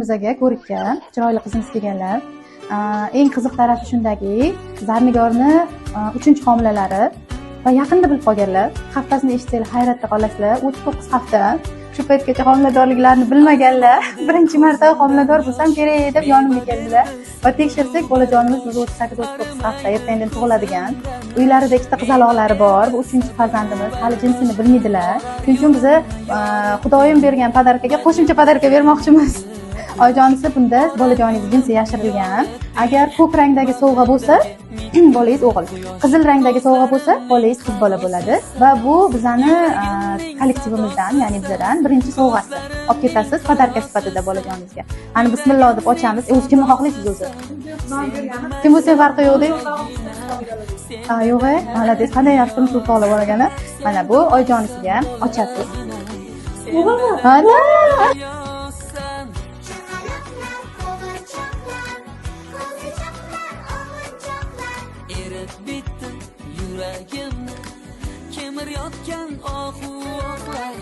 Bizaga ko'rikka chiroyli qizimiz kelganlar. Eng qiziq tarafi shundaki, Zarnigorni 3-homilalari va yaqinda bilib qolganlar. Haftasini eshitsanglar hayratda qolasizlar. 39 hafta. Shu paytgacha homiladorliklarini bilmaganlar. Birinchi marta homilador bo'lsam kerak deb yonimga keldilar. Va tekshirsak, bolajonimiz 38-39 hafta ertadan tug'iladigan. Uylarida 2 qizaloqlari bor. Bu 3-farzandimiz. Hali jinsini bilmaydilar. Shuning uchun biz Xudoyim bergan podarkaga qo'shimcha podarka bermoqchimiz. Oyijonisi bunda bolajoningiz jinsi yashirilgan. Agar ko'k rangdagi sovg'a bo'lsa, bolangiz o'g'il. Qizil rangdagi sovg'a bo'lsa, bolangiz qiz bola bo'ladi. Va bu bizani kollektivimizdan, ya'ni bizdan birinchi sovg'asi. Olib ketasiz podarka sifatida bolajoningizga. Ani bismillah deb ochamiz. O'zi kimni xohlaysiz o'zi? Kim bo'lsa farqi yo'q deb. Yo'q, malades, qanday yaxshi turmush o'rtoqlar bor ekan. Mana bu oyijonisiga ochasiz. Ana! Yuragimni kemirayotgan ohu-ohlar